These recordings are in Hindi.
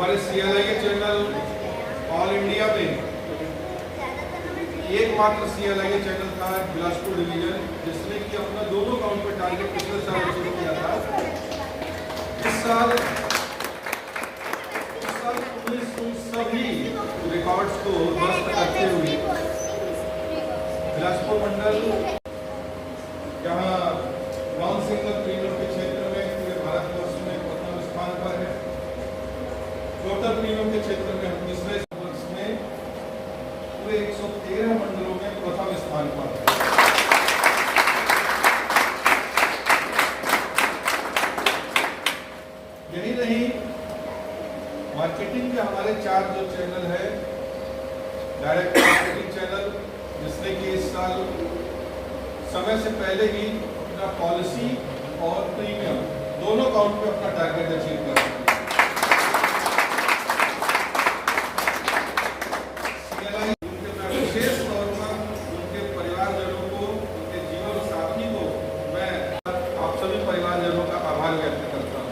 हमारे CLIA चैनल ऑल इंडिया में एकमात्र CLIA चैनल था बिलासपुर डिवीजन, जिसने कि अपना दोनों काउंट पर टारगेट पिछले साल शुरू किया था। इस साल पुलिस उन सभी रिकॉर्ड्स को ध्वस्त करते हुए बिलासपुर मंडल जहां नॉन सिंगल प्रीमियम के क्षेत्र में पूरे भारतवर्ष में प्रथम स्थान पर है, टोटल प्रीमियम के क्षेत्र में हम तीसरे वर्ष में पूरे 113 मंडलों में प्रथम स्थान पर है। यही नहीं, मार्केटिंग के हमारे 4 जो चैनल है, डायरेक्ट मार्केटिंग चैनल जिसने कि इस साल समय से पहले ही अपना पॉलिसी और प्रीमियम दोनों काउंट पे अपना टारगेट अचीव कर रहे हैं। विशेष तौर पर उनके परिवारजनों को, उनके जीवन साथी को मैं आप सभी परिवारजनों का आभार व्यक्त करता हूँ।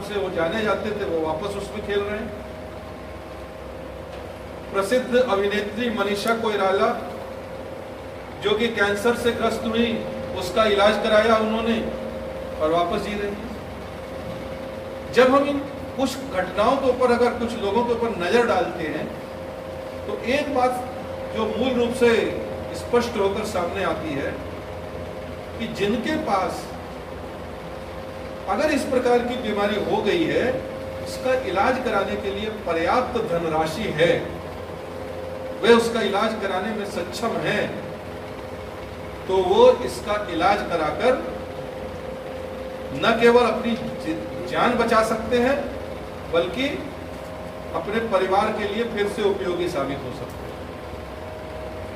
से वो जाने जाते थे, वो वापस उसमें खेल रहे हैं। प्रसिद्ध अभिनेत्री मनीषा कोइराला जो कि कैंसर से ग्रस्त हुई, उसका इलाज कराया उन्होंने और वापस जी रही है। जब हम इन कुछ घटनाओं के ऊपर, अगर कुछ लोगों के ऊपर नजर डालते हैं, तो एक बात जो मूल रूप से स्पष्ट होकर सामने आती है कि जिनके पास अगर इस प्रकार की बीमारी हो गई है, इसका इलाज कराने के लिए पर्याप्त धनराशि है, वे उसका इलाज कराने में सक्षम हैं, तो वो इसका इलाज कराकर न केवल अपनी जान बचा सकते हैं, बल्कि अपने परिवार के लिए फिर से उपयोगी साबित हो सकते हैं।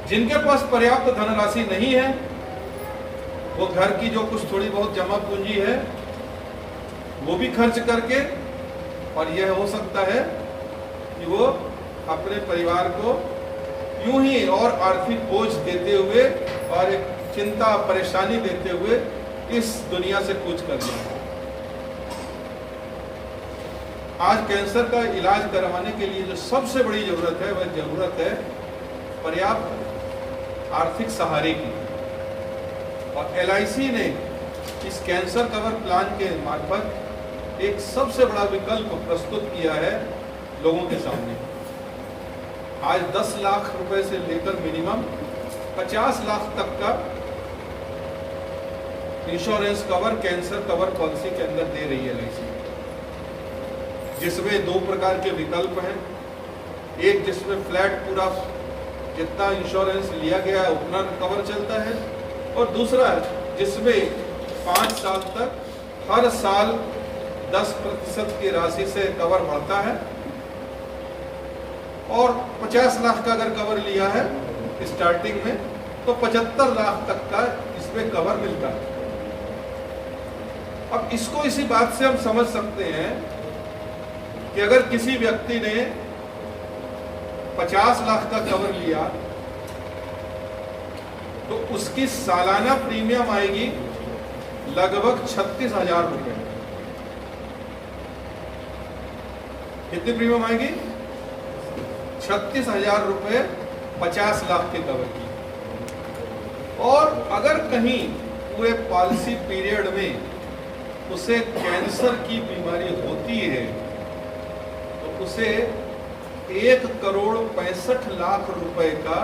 जिनके पास पर्याप्त धनराशि नहीं है, वो घर की जो कुछ थोड़ी बहुत जमा पूंजी है वो भी खर्च करके, और यह हो सकता है कि वो अपने परिवार को यूं ही और आर्थिक बोझ देते हुए और एक चिंता परेशानी देते हुए इस दुनिया से कूच कर जाए। आज कैंसर का इलाज करवाने के लिए जो सबसे बड़ी जरूरत है, वह जरूरत है पर्याप्त आर्थिक सहारे की। और LIC ने इस कैंसर कवर प्लान के मार्फत एक सबसे बड़ा विकल्प प्रस्तुत किया है लोगों के सामने। आज 10 लाख रुपए से लेकर मिनिमम 50 लाख तक का insurance cover cancer cover policy के अंदर दे रही है LIC, जिसमें 2 प्रकार के विकल्प हैं। एक जिसमें फ्लैट पूरा जितना इंश्योरेंस लिया गया है उतना कवर चलता है, और दूसरा जिसमें 5 साल तक हर साल 10% की राशि से कवर बढ़ता है, और 50 लाख का अगर कवर लिया है स्टार्टिंग में, तो 75 लाख तक का इसमें कवर मिलता है। अब इसको इसी बात से हम समझ सकते हैं कि अगर किसी व्यक्ति ने 50 लाख का कवर लिया, तो उसकी सालाना प्रीमियम आएगी लगभग 36,000 रुपए। कितनी प्रीमियम आएगी? 36,000 रुपए 50 लाख के कवर की। और अगर कहीं पूरे पॉलिसी पीरियड में उसे कैंसर की बीमारी होती है, तो उसे 1,65,00,000 रुपए का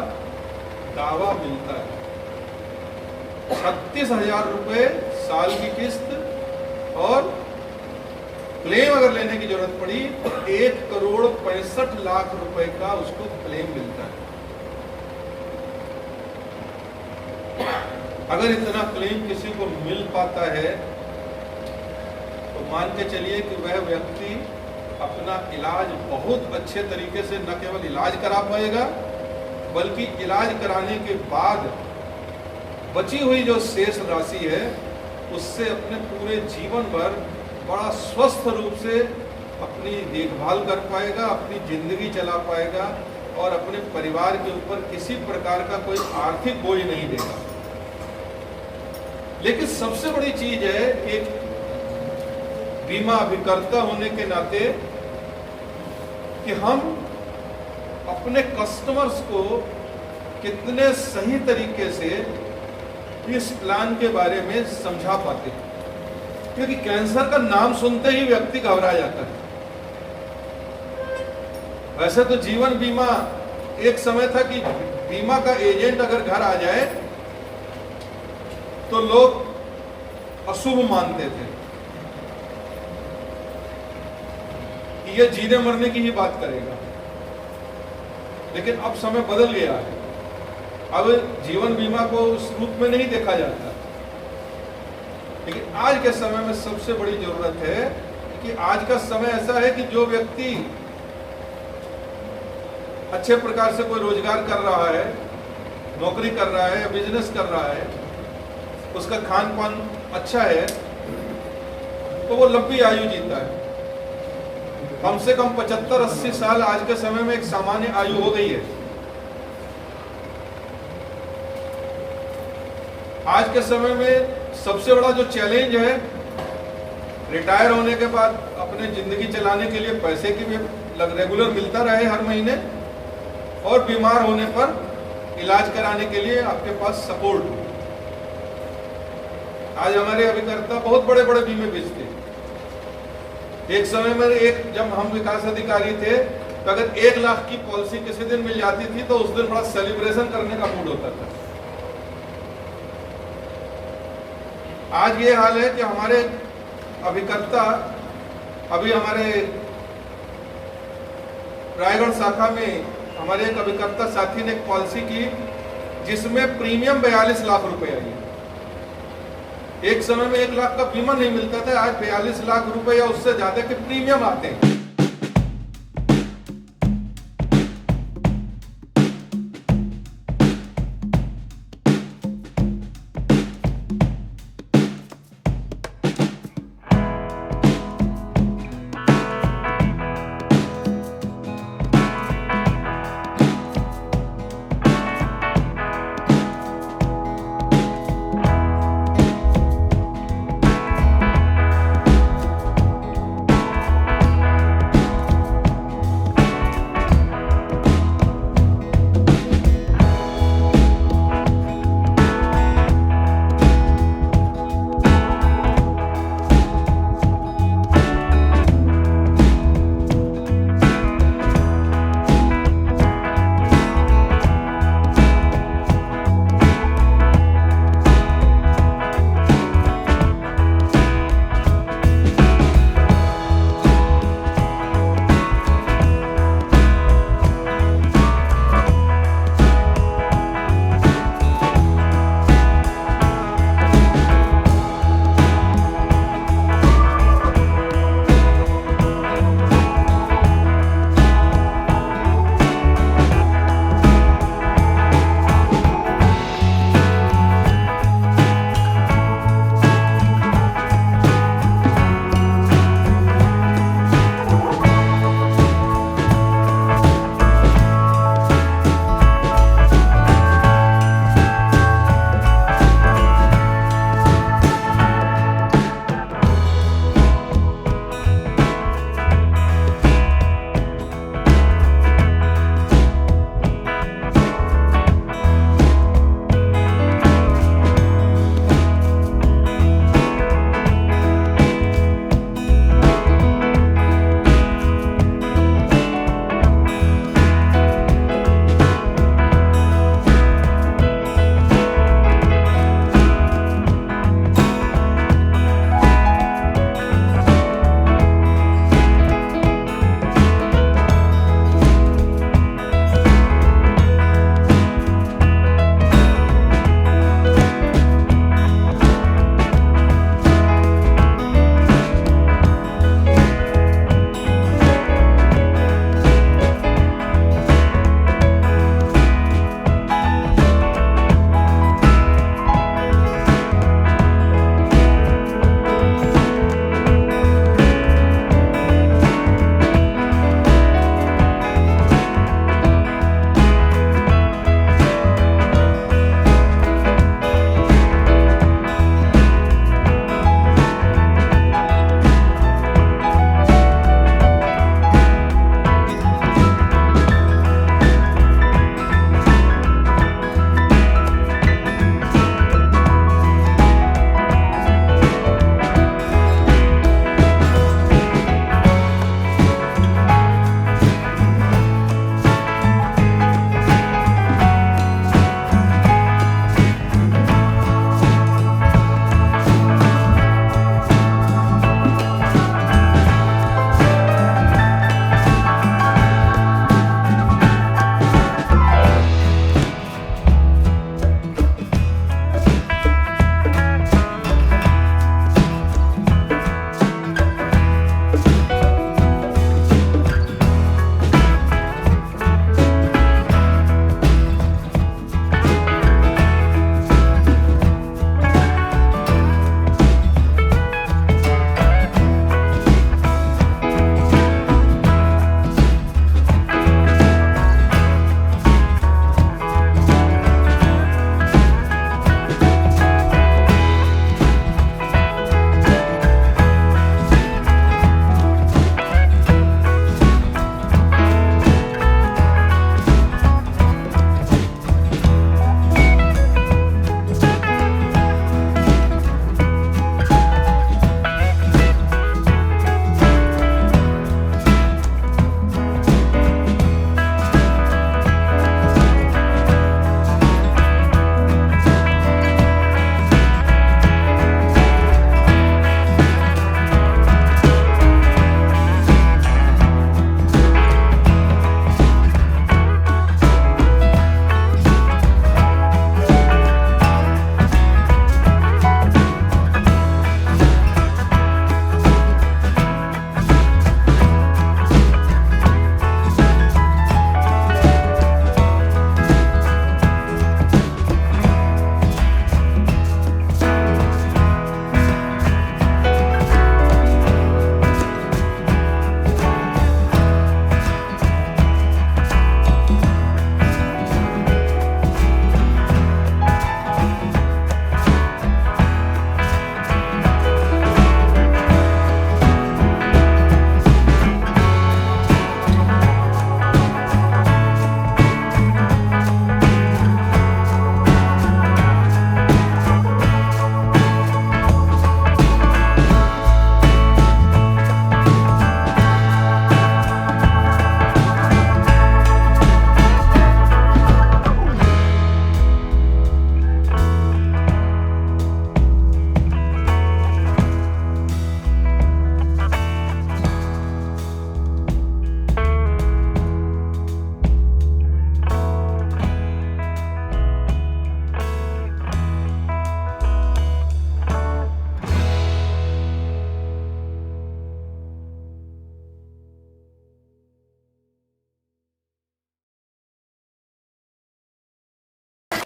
दावा मिलता है। 36,000 रुपए साल की किस्त, और क्लेम अगर लेने की जरूरत पड़ी तो 1,65,00,000 रुपए का उसको क्लेम मिलता है। अगर इतना क्लेम किसी को मिल पाता है, तो मान के चलिए कि वह व्यक्ति अपना इलाज बहुत अच्छे तरीके से न केवल इलाज करा पाएगा, बल्कि इलाज कराने के बाद बची हुई जो शेष राशि है, उससे अपने पूरे जीवन भर बड़ा स्वस्थ रूप से अपनी देखभाल कर पाएगा, अपनी जिंदगी चला पाएगा, और अपने परिवार के ऊपर किसी प्रकार का कोई आर्थिक बोझ नहीं देगा। लेकिन सबसे बड़ी चीज है कि बीमा अभिकर्ता होने के नाते कि हम अपने कस्टमर्स को कितने सही तरीके से इस प्लान के बारे में समझा पाते हैं, क्योंकि कैंसर का नाम सुनते ही व्यक्ति घबरा जाता है। वैसे तो जीवन बीमा एक समय था कि बीमा का एजेंट अगर घर आ जाए तो लोग अशुभ मानते थे कि ये जीने मरने की ही बात करेगा, लेकिन अब समय बदल गया है। अब जीवन बीमा को उस रूप में नहीं देखा जाता, लेकिन आज के समय में सबसे बड़ी जरूरत है कि आज का समय ऐसा है कि जो व्यक्ति अच्छे प्रकार से कोई रोजगार कर रहा है, नौकरी कर रहा है या बिजनेस कर रहा है, उसका खान पान अच्छा है, तो वो लंबी आयु जीता है। कम से कम 75-80 साल आज के समय में एक सामान्य आयु हो गई है। आज के समय में सबसे बड़ा जो चैलेंज है, रिटायर होने के बाद अपने जिंदगी चलाने के लिए पैसे की भी रेगुलर मिलता रहे हर महीने, और बीमार होने पर इलाज कराने के लिए आपके पास सपोर्ट हो। आज हमारे अभिकर्ता बहुत बड़े बड़े बीमे बेचते हैं। एक समय में जब हम विकास अधिकारी थे तो अगर 1 लाख की पॉलिसी किसी दिन मिल जाती थी तो उस दिन बड़ा सेलिब्रेशन करने का मूड होता था। आज ये हाल है कि हमारे अभिकर्ता, अभी हमारे रायगढ़ शाखा में हमारे एक अभिकर्ता साथी ने एक पॉलिसी की जिसमें प्रीमियम 42 लाख रुपए आई है। एक समय में 1 लाख का बीमा नहीं मिलता था, आज 42 लाख रुपए या उससे ज्यादा के प्रीमियम आते हैं।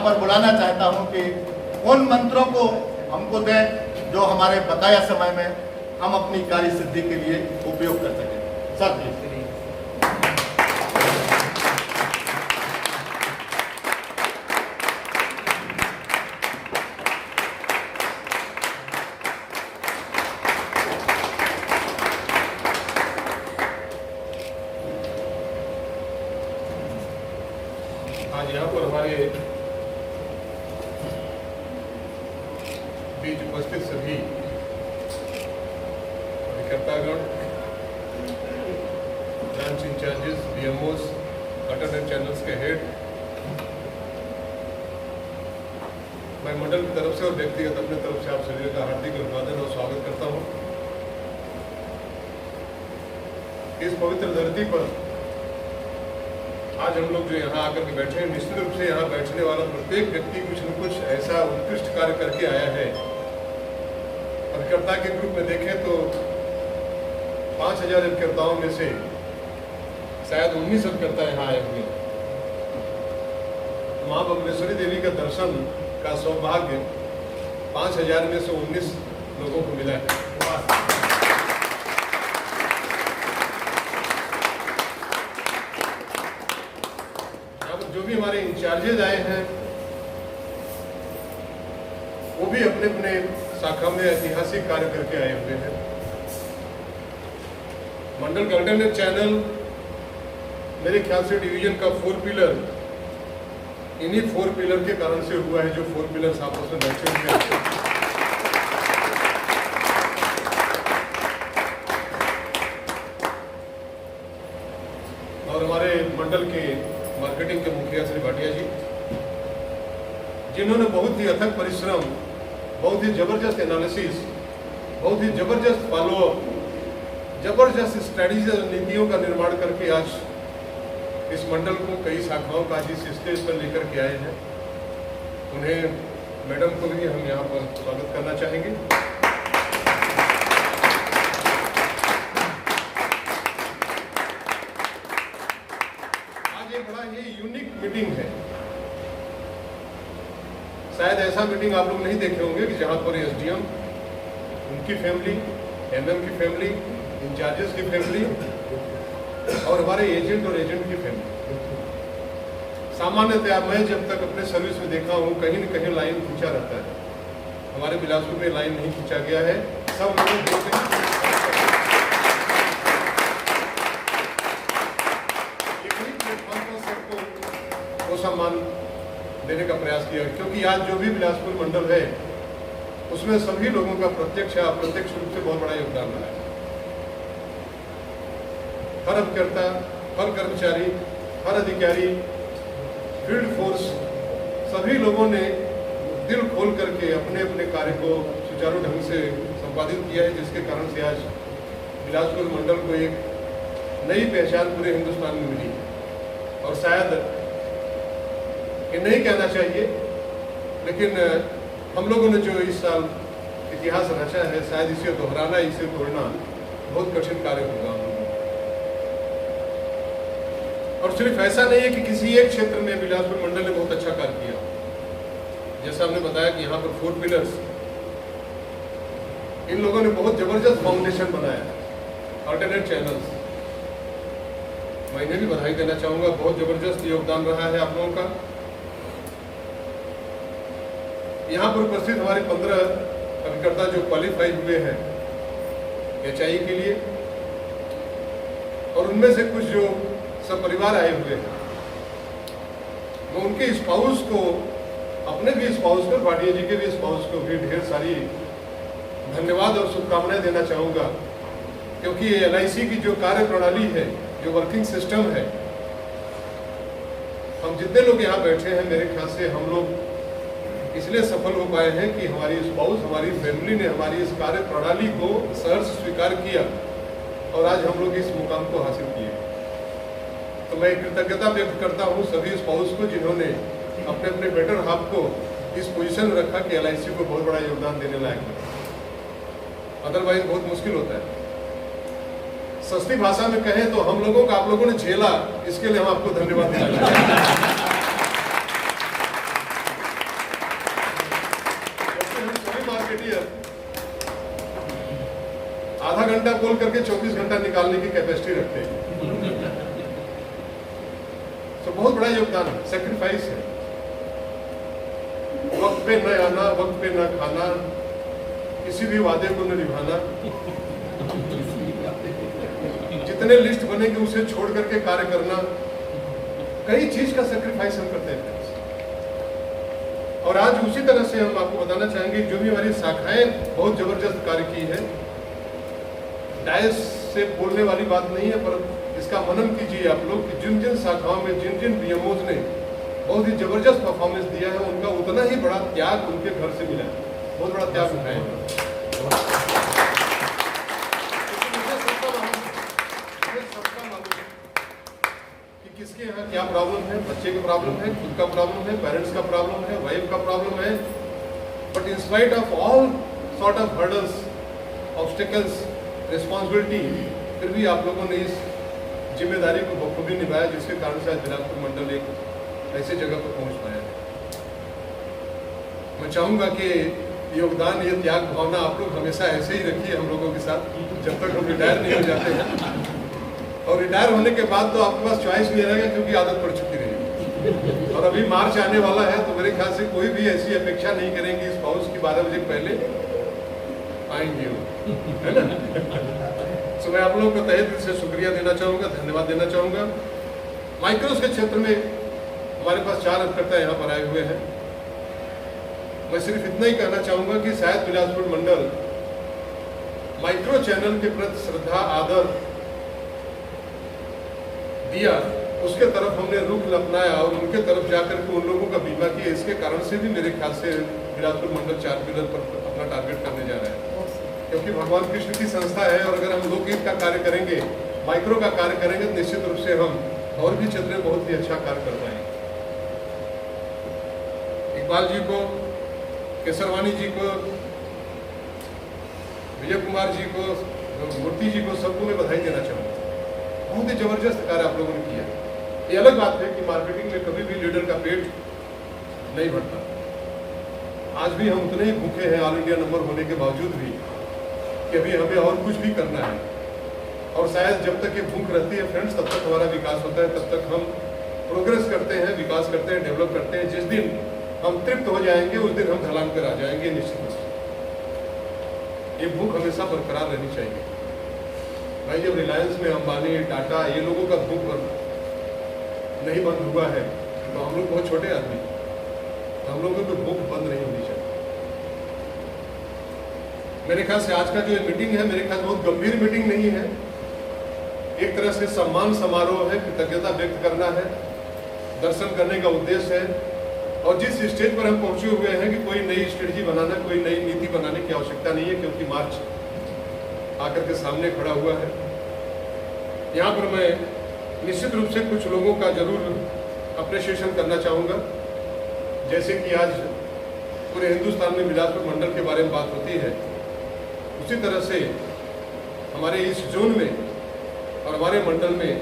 पर बुलाना चाहता हूं कि उन मंत्रों को हमको दें जो हमारे बकाया समय में हम अपनी कार्य सिद्धि के लिए उपयोग कर सकें। Sir please. आज यहाँ पर हमारे बीच उपस्थित सभी कार्यकर्तागण, ब्रांच इंचार्जेस, बीएमओस, अल्टरनेट चैनल्स के हेड, मैं मंडल की तरफ से और व्यक्तिगत अपने तरफ से आप सभी का हार्दिक अभिवादन और स्वागत करता हूँ। इस पवित्र धरती पर आज हम लोग जो यहाँ आकर के बैठे हैं, निश्चित रूप से यहाँ बैठने वाला प्रत्येक व्यक्ति कुछ न कुछ ऐसा उत्कृष्ट कार्य करके आया है। अभिकर्ता के ग्रुप में देखें तो 5000 अभिकर्ताओं में से शायद 19 अभिकर्ता यहाँ आए हुए। माँ बम्बलेश्वरी देवी का दर्शन का सौभाग्य 5000 में से 19 लोगों को मिला है। जो भी हमारे इंचार्जेज आए हैं वो भी अपने अपने शाखा में ऐतिहासिक कार्य करके आए हुए हैं। मंडल का अल्टरनेट चैनल मेरे ख्याल से डिवीजन का 4 पिलर इन्हीं 4 पिलर के कारण से हुआ है, जो 4 पिलर्स आपस में बैठे हुए हैं। और हमारे मंडल के मार्केटिंग के मुखिया श्री भाटिया जी, जिन्होंने बहुत ही अथक परिश्रम, बहुत ही जबरदस्त एनालिसिस, बहुत ही जबरदस्त फॉलोअप, जबरदस्त स्ट्रेटजीज और नीतियों का निर्माण करके आज इस मंडल को कई शाखाओं का आज इस स्टेज पर लेकर के आए हैं। उन्हें, मैडम को भी हम यहाँ पर स्वागत करना चाहेंगे। बड़ा ये यूनिक मीटिंग है। शायद ऐसा मीटिंग आप लोग नहीं देखे होंगे कि जहां पर एसडीएम, उनकी फैमिली, एमएम की फैमिली, इंचार्जेस की फैमिली और हमारे एजेंट और एजेंट की फैमिली। सामान्यतः मैं जब तक अपने सर्विस में देखा हूं, कहीं न कहीं लाइन खींचा रहता है। हमारे बिलासपुर में लाइन नहीं खींचा गया है। सब लोग सम्मान देने का प्रयास किया, क्योंकि आज जो भी बिलासपुर मंडल है उसमें सभी लोगों का प्रत्यक्ष या अप्रत्यक्ष रूप से बहुत बड़ा योगदान रहा है। हर अभिकर्ता, हर कर्मचारी, हर अधिकारी, फील्ड फोर्स, सभी लोगों ने दिल खोल करके अपने अपने कार्य को सुचारू ढंग से संपादित किया है, जिसके कारण से आज बिलासपुर मंडल को एक नई पहचान पूरे हिंदुस्तान में मिली है। और शायद ये नहीं कहना चाहिए, लेकिन हम लोगों ने जो इस साल इतिहास रचा है, शायद इसे दोहराना, इसे तोड़ना बहुत कठिन कार्य होगा। और सिर्फ ऐसा नहीं है कि किसी एक क्षेत्र में बिलासपुर मंडल ने बहुत अच्छा कार्य किया। जैसा हमने बताया कि यहाँ पर 4 पिलर्स, इन लोगों ने बहुत जबरदस्त फाउंडेशन बनाया। अल्टरनेट चैनल्स, मैं इन्हें भी बधाई देना चाहूंगा, बहुत जबरदस्त योगदान रहा है आप लोगों का। यहाँ पर उपस्थित हमारे 15 अभिकर्ता जो क्वालिफाई हुए हैं एचआई के लिए, और उनमें से कुछ जो सब परिवार आए हुए हैं, मैं उनके स्पाउस को, अपने भी स्पाउस को, भाटिया जी के भी स्पाउस को भी ढेर सारी धन्यवाद और शुभकामनाएं देना चाहूँगा। क्योंकि एलआईसी की जो कार्य प्रणाली है, जो वर्किंग सिस्टम है, हम जितने लोग यहाँ बैठे हैं, मेरे ख्याल से हम लोग इसलिए सफल हो पाए हैं कि हमारी स्पाउस, हमारी फैमिली ने हमारी इस कार्य प्रणाली को सहर्ष स्वीकार किया और आज हम लोग इस मुकाम को हासिल किए। तो मैं कृतज्ञता व्यक्त करता हूँ सभी स्पाउस को, जिन्होंने अपने अपने बेटर हाफ को इस पोजीशन में रखा कि एलआईसी को बहुत बड़ा योगदान देने लायक है। अदरवाइज बहुत मुश्किल होता है। सस्ती भाषा में कहें तो हम लोगों का आप लोगों ने झेला, इसके लिए हम आपको धन्यवाद देना चाहते हैं। घंटा बोल करके 24 घंटा निकालने की कैपेसिटी रखते हैं। तो बहुत बड़ा योगदान है, सेक्रीफाइस है। वक्त पे न आना, वक्त पे न खाना, किसी भी वादे को न निभाना, जितने लिस्ट बनेंगे उसे छोड़ करके कार्य करना, कई चीज का सेक्रीफाइस हम करते हैं। और आज उसी तरह से हम आपको बताना चाहेंगे, जो भी हमारी शाखाएं बहुत जबरदस्त कार्य की है। डायस से बोलने वाली बात नहीं है, पर इसका मनन कीजिए आप लोग कि जिन जिन शाखाओं में जिन जिन बीएमओज ने बहुत ही जबरदस्त परफॉर्मेंस दिया है, उनका उतना ही बड़ा त्याग उनके घर से मिला है, बहुत बड़ा त्याग उठाया है। कि किसके यहाँ क्या प्रॉब्लम है, बच्चे का प्रॉब्लम है, खुद का प्रॉब्लम है, पेरेंट्स का प्रॉब्लम है, वाइफ का प्रॉब्लम है, but in spite of all sort of hurdles, obstacles, responsibility, फिर भी आप लोगों ने इस जिम्मेदारी को बखूबी निभाया, जिसके कारण से आज बिलासपुर मंडल एक ऐसे जगह पर पहुंच पाया है। मैं चाहूंगा कि योगदान, ये त्याग भावना आप लोग हमेशा ऐसे ही रखिए हम लोगों के साथ, जब तक हम रिटायर नहीं हो जाते हैं। और रिटायर होने के बाद तो आपके पास चॉइस नहीं रहेगा, क्योंकि आदत पड़ चुकी रहेगी। और अभी मार्च आने वाला है, तो मेरे ख्याल से कोई भी ऐसी अपेक्षा नहीं करेंगे इस पाउस की 12 बजे पहले आएंगे वो, है ना। तो मैं आप लोगों को तहे दिल से शुक्रिया देना चाहूँगा, धन्यवाद देना चाहूँगा। माइक्रोस के क्षेत्र में हमारे पास 4 अभिकर्ता यहाँ पर आए हुए हैं। मैं सिर्फ इतना ही कहना चाहूँगा कि शायद बिलासपुर मंडल माइक्रो चैनल के प्रति श्रद्धा आदर दिया, उसके तरफ हमने रुख अपनाया और उनके तरफ जाकर के उन लोगों का बीमा किया। इसके कारण से भी मेरे ख्याल से बिलासपुर मंडल 4 पिलर पर अपना टारगेट करने जा रहा है, क्योंकि भगवान कृष्ण की संस्था है। और अगर हम लोकहित का कार्य करेंगे, माइक्रो का कार्य करेंगे, तो निश्चित रूप से हम और भी क्षेत्र में बहुत ही अच्छा कार्य कर पाएंगे। इकबाल जी को, केसरवानी जी को, विजय कुमार जी को, मूर्ति जी को, सबको मैं बधाई देना चाहूँगा। बहुत ही जबरदस्त कार्य आप लोगों ने किया। ये अलग बात है कि मार्केटिंग में कभी भी लीडर का पेट नहीं भरता। आज भी हम उतने ही भूखे हैं ऑल इंडिया नंबर होने के बावजूद भी, कि अभी हमें और कुछ भी करना है। और शायद जब तक ये भूख रहती है फ्रेंड्स, तब तक हमारा विकास होता है, तब तक हम प्रोग्रेस करते हैं, विकास करते हैं, डेवलप करते हैं। जिस दिन हम तृप्त हो जाएंगे, उस दिन हम ढलान पर आ जाएंगे निश्चित रूप से। ये भूख हमेशा बरकरार रहनी चाहिए भाई। जब रिलायंस में अंबानी, टाटा, ये लोगों का भूख नहीं बंद हुआ है, तो हम लोग बहुत छोटे आदमी, हम लोगों की भूख बंद नहीं होनी चाहिए। मेरे ख्याल से आज का जो मीटिंग है, मेरे ख्याल बहुत गंभीर मीटिंग नहीं है। एक तरह से सम्मान समारोह है, कृतज्ञता व्यक्त करना है, दर्शन करने का उद्देश्य है। और जिस स्टेज पर हम पहुंचे हुए हैं कि कोई नई स्ट्रेटजी बनाना, कोई नई नीति बनाने की आवश्यकता नहीं है, क्योंकि मार्च आकर के सामने खड़ा हुआ है। यहाँ पर मैं निश्चित रूप से कुछ लोगों का जरूर अप्रिशिएशन करना चाहूँगा। जैसे कि आज पूरे हिंदुस्तान में बिलासपुर मंडल के बारे में बात होती है, उसी तरह से हमारे इस जोन में और हमारे मंडल में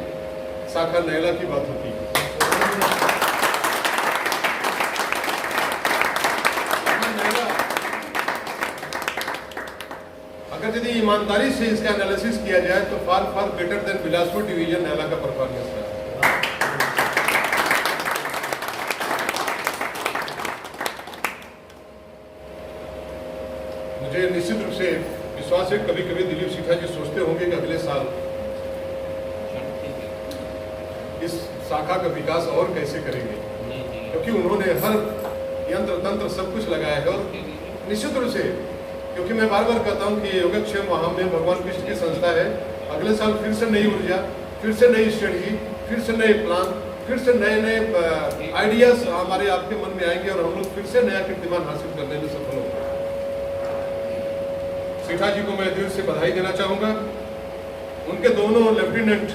शाखा नैला की बात होती है। अगर यदि ईमानदारी से इसका एनालिसिस किया जाए, तो far better than Bilaspur division Naila का परफॉर्मेंस है। मुझे निश्चित रूप से विश्वास है, कभी कभी दिलीप सिन्हा जी सोचते होंगे कि अगले साल इस शाखा का विकास और कैसे करेंगे, क्योंकि उन्होंने हर यंत्र तंत्र सब कुछ लगाया है। और निश्चित रूप से, क्योंकि मैं बार बार कहता हूँ कि योगक्षेम वहाँ में भगवान कृष्ण की संस्था है, अगले साल फिर से नई ऊर्जा, फिर से नई स्ट्रेटजी, फिर से नए प्लान, फिर से नए नए आइडियाज हमारे आपके मन में आएंगे और हम लोग फिर से नया कीर्तिमान हासिल करने में सफल होंगे। सिन्हा जी को मैं दिल से बधाई देना चाहूँगा। उनके दोनों लेफ्टिनेंट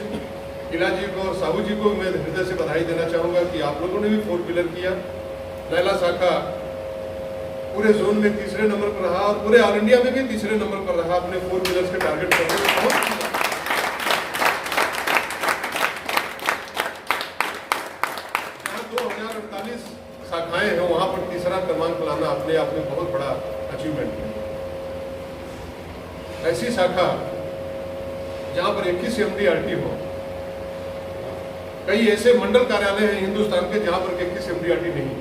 किला जी को और साहू जी को मैं हृदय से बधाई देना चाहूँगा कि आप लोगों ने भी 4 पिलर किया। नैला शाखा पूरे जोन में तीसरे नंबर पर रहा और पूरे ऑल इंडिया में भी तीसरे नंबर पर रहा अपने 4 पिलर्स के टारगेट करने में। जहाँ 2048 शाखाएं हैं, वहाँ पर तीसरा क्रमांक लाना अपने आप में बहुत बड़ा अचीवमेंट है। ऐसी शाखा जहां पर 21 MDRT हो। कई ऐसे मंडल कार्यालय हैं हिंदुस्तान के जहां पर 21 MDRT नहीं।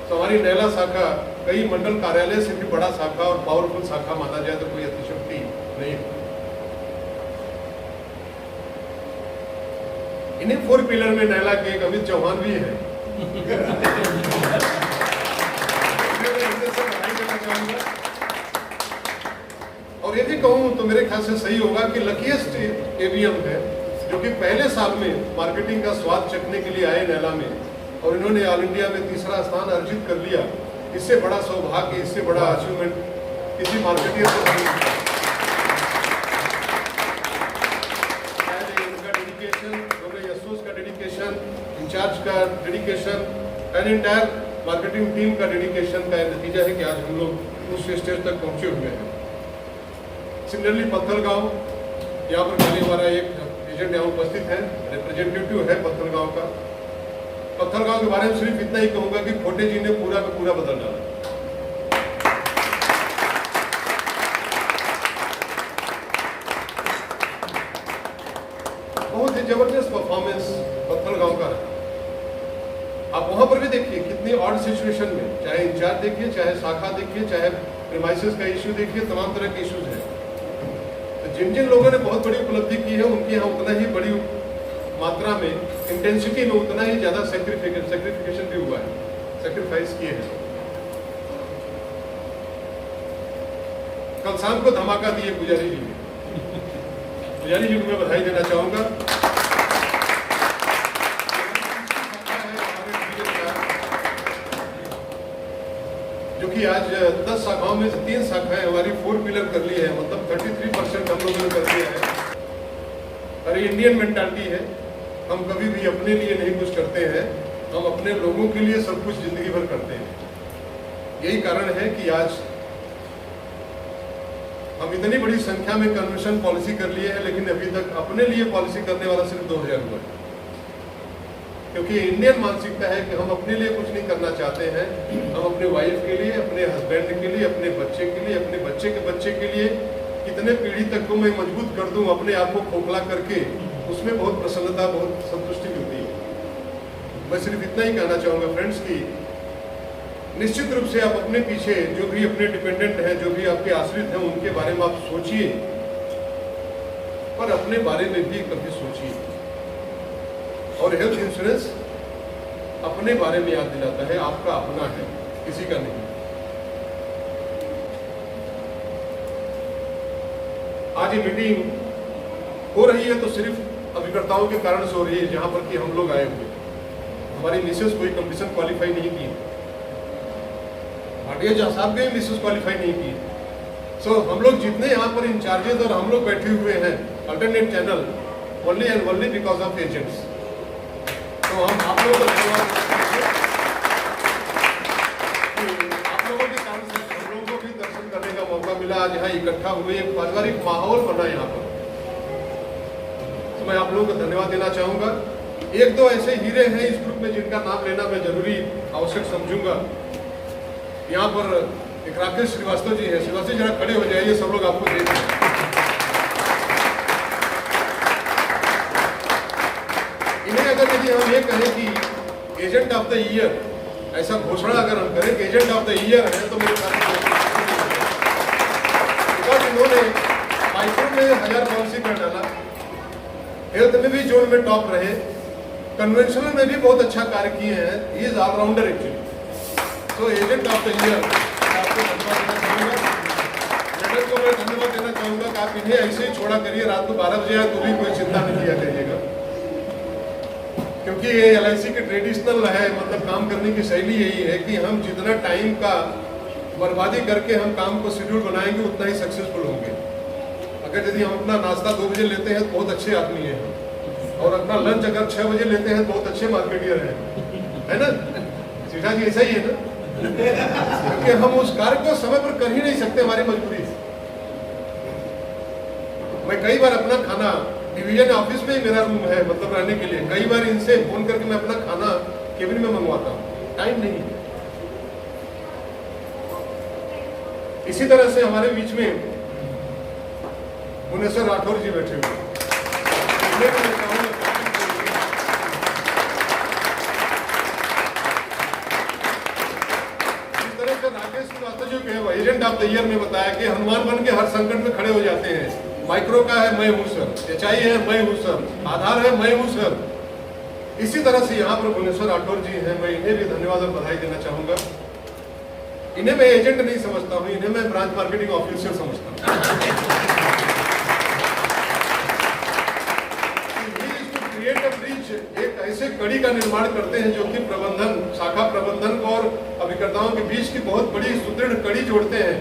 तो हमारी नैला शाखा कई मंडल कार्यालय से भी बड़ा शाखा और पावरफुल शाखा माना जाए तो कोई अतिशयोक्ति नहीं है। इन्हीं 4 पिलर में नैला के एक अमित चौहान भी है। और यदि कहूं तो मेरे ख्याल से सही होगा कि लकीएस्ट AVM है जो कि पहले साल में मार्केटिंग का स्वाद चखने के लिए आए नैला में, और इन्होंने ऑल इंडिया में तीसरा स्थान अर्जित कर लिया। इससे बड़ा सौभाग्य, इससे बड़ा अचीवमेंट किसी मार्केटियर को नहीं मिलता। उनका डेडिकेशन, यशोस का डेडिकेशन, इंचार्ज का dedication and entire marketing team का डेडिकेशन का नतीजा है कि आज हम लोग उस स्टेज तक पहुंचे हुए हैं। सिमिलरली पत्थलगांव, यहाँ पर खाली हमारा एक एजेंट यहाँ उपस्थित है, रिप्रेजेंटेटिव है पत्थलगांव का। पत्थलगांव के बारे में सिर्फ इतना ही कहूंगा कि खोटे जी ने पूरा का पूरा बदल डाला। बहुत ही जबरदस्त परफॉर्मेंस पत्थलगांव का है। आप वहां पर भी देखिए कितनी ऑड सिचुएशन में, चाहे इंचार्ज देखिए, चाहे शाखा देखिए, चाहे प्रीमाइसेस का इश्यू देखिए, तमाम तरह के इश्यूज हैं। तो जिन जिन लोगों ने बहुत बड़ी उपलब्धि की है उनके यहाँ उतना ही बड़ी मात्रा में, इंटेंसिटी में उतना ही ज्यादा सेक्रीफिकेशन भी हुआ है, सेक्रीफाइस किए हैं। कल शाम को धमाका दिए पुजारी जी ने। पुजारी जी को मैं बधाई देना चाहूंगा। जो कि आज 10 शाखाओं में से 3 शाखाएं हमारी 4 पिलर कर ली है, मतलब 33% हम लोगों ने कर दिया है। और इंडियन मेंटालिटी है, हम कभी भी अपने लिए नहीं कुछ करते हैं, हम अपने लोगों के लिए सब कुछ जिंदगी भर करते हैं। यही कारण है कि आज हम इतनी बड़ी संख्या में कन्वेंशन पॉलिसी कर लिए हैं, लेकिन अभी तक अपने लिए पॉलिसी करने वाला सिर्फ 2000 हुआ है। क्योंकि इंडियन मानसिकता है कि हम अपने लिए कुछ नहीं करना चाहते हैं, हम अपने वाइफ के लिए, अपने हस्बैंड के लिए, अपने बच्चे के लिए, अपने बच्चे के बच्चे के लिए कितने पीढ़ी तक को मैं मजबूत कर दूं अपने आप को खोखला करके, उसमें बहुत प्रसन्नता, बहुत संतुष्टि मिलती है। मैं सिर्फ इतना ही कहना चाहूँगा फ्रेंड्स कि निश्चित रूप से आप अपने पीछे जो भी अपने डिपेंडेंट हैं, जो भी आपके आश्रित हैं, उनके बारे में आप सोचिए, पर अपने बारे में भी कभी सोचिए। और हेल्थ इंश्योरेंस अपने बारे में याद दिलाता है, आपका अपना है, किसी का नहीं। आज ये मीटिंग हो रही है तो सिर्फ अभिकर्ताओं के कारण से हो रही है, जहां पर कि हम लोग आए हुए। हमारी मिसेस कोई कंपटीशन क्वालिफाई नहीं की, भाटिया जहाँ साहब भी मिसेस क्वालिफाई नहीं की। सो हम लोग जितने यहाँ पर इंचार्जेस और हम लोग बैठे हुए हैं alternate channel, only and only because of agents. तो हम आप लोगों को धन्यवाद, आप लोगों के कारण से हम लोगों को भी दर्शन करने का मौका मिला। आज यहाँ इकट्ठा हुए, एक पारिवारिक माहौल बना यहाँ पर, तो मैं आप लोगों को धन्यवाद देना चाहूंगा। एक दो ऐसे हीरे हैं इस ग्रुप में जिनका नाम लेना मैं जरूरी आवश्यक समझूंगा। यहाँ पर एक राकेश श्रीवास्तव जी है, श्रीवास्तव जरा खड़े हो जाइए, सब लोग आपको देख रहे हैं। इन्हें अगर यदि हम ये कहें कि एजेंट ऑफ द ईयर, ऐसा घोषणा अगर हम करें कि एजेंट ऑफ द ईयर है, तो मेरे ख्याल से इन्होंने माइक्रो में 1000 पॉलिसी कर डाला, हेल्थ में भी जोन में टॉप रहे, कन्वेंशनल में भी बहुत अच्छा कार्य किए हैं। He is allrounder actually. तो एजेंट ऑफ द ईयर आपको धन्यवाद देना चाहूँगा। मैडम को मैं धन्यवाद देना चाहूँगा कि आप इन्हें ऐसे ही छोड़ा करिए, रात को 12 बजे आए तो भी कोई चिंता नहीं किया करिएगा, क्योंकि ये LIC के ट्रेडिशनल है, मतलब काम करने की शैली यही है कि हम जितना टाइम का बर्बादी करके हम काम को शेड्यूल बनाएंगे उतना ही सक्सेसफुल होंगे। अगर यदि हम अपना नाश्ता 2 बजे लेते हैं तो बहुत अच्छे आदमी हैं, और अपना लंच अगर 6 बजे लेते हैं तो बहुत अच्छे मार्केटियर हैं, है ना सीधा जी? ऐसा ही है ना, क्योंकि हम उस कार्य को समय पर कर ही नहीं सकते, हमारी मजबूरी है। मैं कई बार अपना खाना डिवीजन ऑफिस में ही मेरा रूम है, मतलब रहने के लिए, कई बार इनसे फोन करके मैं अपना खाना केबिन में मंगवाता हूँ, टाइम नहीं है। इसी तरह से हमारे बीच में भुवनेश्वर राठौर जी बैठे हुए हैं। इस तरह से राकेश श्रीवास्तव जी के एजेंट ऑफ द ईयर में बताया कि हनुमान बन के हर संकट में खड़े हो जाते हैं। माइक्रो का है मैं हूं सर, एचआई है मैं हूं सर, आधार है मैं हूं सर। इसी तरह से यहाँ पर भुवनेश्वर राठौर जी हैं, मैं इन्हें भी धन्यवाद और बधाई देना चाहूंगा। इन्हें मैं एजेंट नहीं समझता हूँ, इन्हें मैं ब्रांच मार्केटिंग ऑफिसर समझता हूँ। क्रिएट अ ब्रिज, एक ऐसे कड़ी का निर्माण करते हैं जो कि प्रबंधन, शाखा प्रबंधन और अभिकर्ताओं के बीच की बहुत बड़ी सुदृढ़ कड़ी जोड़ते हैं,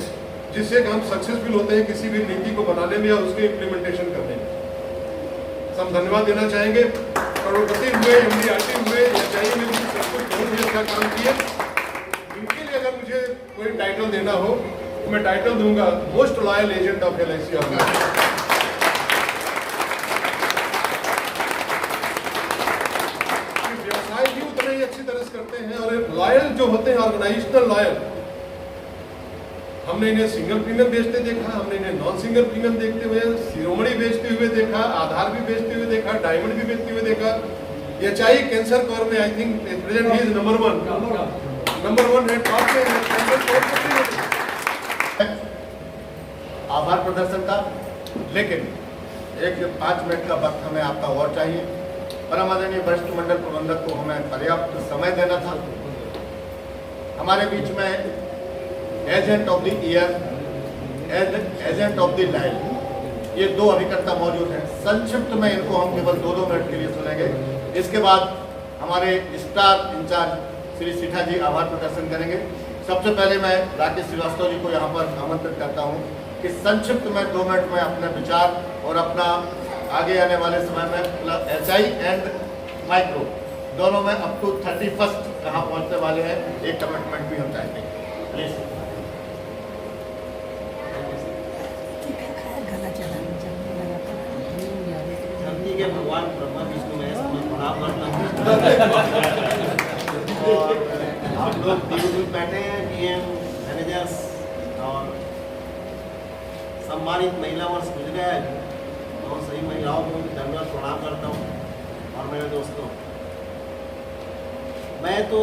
जिससे हम सक्सेसफुल होते हैं किसी भी नीति को बनाने में और उसके इम्प्लीमेंटेशन करने में। हम धन्यवाद देना चाहेंगे। करोड़पति हुए, MDRT हुए, एचआई में भी सब कुछ बहुत ही अच्छा काम किए। इनके लिए अगर मुझे कोई टाइटल देना हो तो मैं टाइटल दूंगा most loyal agent of LIC organisation. व्यवसाय भी उतना ही अच्छी तरह से करते हैं और लॉयल जो होते हैं, ऑर्गेनाइजेशनल लॉयल, हमने इन्हें सिंगल प्रीमियम बेचते देखा, हमने इन्हें नॉन सिंगल प्रीमियम देखते हुए, शिरोमणि बेचते हुए देखा, आधार भी बेचते हुए देखा, डायमंड भी बेचते हुए देखा। एचआई कैंसर कवर में I think present he is number one है, टॉप पे है कैंसर कवर। आभार प्रदर्शन का, लेकिन एक 5 मिनट का वक्त हमें आपका और चाहिए। परम आदरणीय वरिष्ठ मंडल प्रबंधक को हमें पर्याप्त समय देना था। हमारे बीच में agent of the year, agent of the line, ये 2 अभिकर्ता मौजूद हैं। संक्षिप्त में इनको हम केवल 2-2 मिनट के लिए सुनेंगे। इसके बाद हमारे स्टार इंचार्ज श्री सिठा जी आभार प्रदर्शन करेंगे। सबसे पहले मैं राकेश श्रीवास्तव जी को यहाँ पर आमंत्रित करता हूँ कि संक्षिप्त में 2 मिनट में अपने विचार और अपना आगे आने वाले समय में एचआई एंड माइक्रो दोनों में अप टू 31 कहाँ पहुँचने वाले हैं, एक कमिटमेंट भी हम चाहेंगे। प्लीज। धरती के भगवान ब्रह्मा विष्णु महेश में प्रणाम करता हूँ। और आप लोग दूर बैठे हैं, DM मैनेजर्स और सम्मानित महिला वर्ष गुजर गया है, और सही महिलाओं को धन्यवाद प्रणाम करता हूँ। और मेरे दोस्तों, मैं तो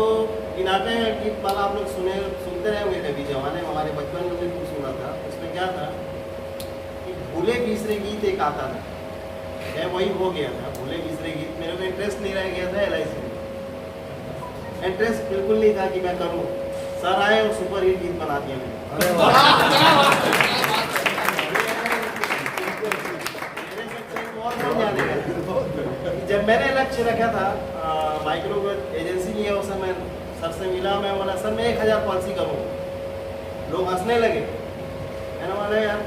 गिनाते हैं कि पल आप लोग सुनते रहे होंगे कभी जमाने में, हमारे बचपन में भी कुछ सुना था। उसमें क्या था कि भूले बिसरे गीत एक आता था, है वही हो गया था भूले बिसरे गीत। मेरे को इंटरेस्ट नहीं रह गया था LIC में, इंटरेस्ट बिल्कुल नहीं था कि मैं करूँ। सर आए और सुपर हिट गीत बना दिया मैंने। जब मैंने लक्ष्य रखा था, माइक्रो एजेंसी की है उस समय, सर से मिला, मैं बोला सर मैं 1000 पॉलिसी करूँगा। लोग हंसने लगे। मैंने बोला यार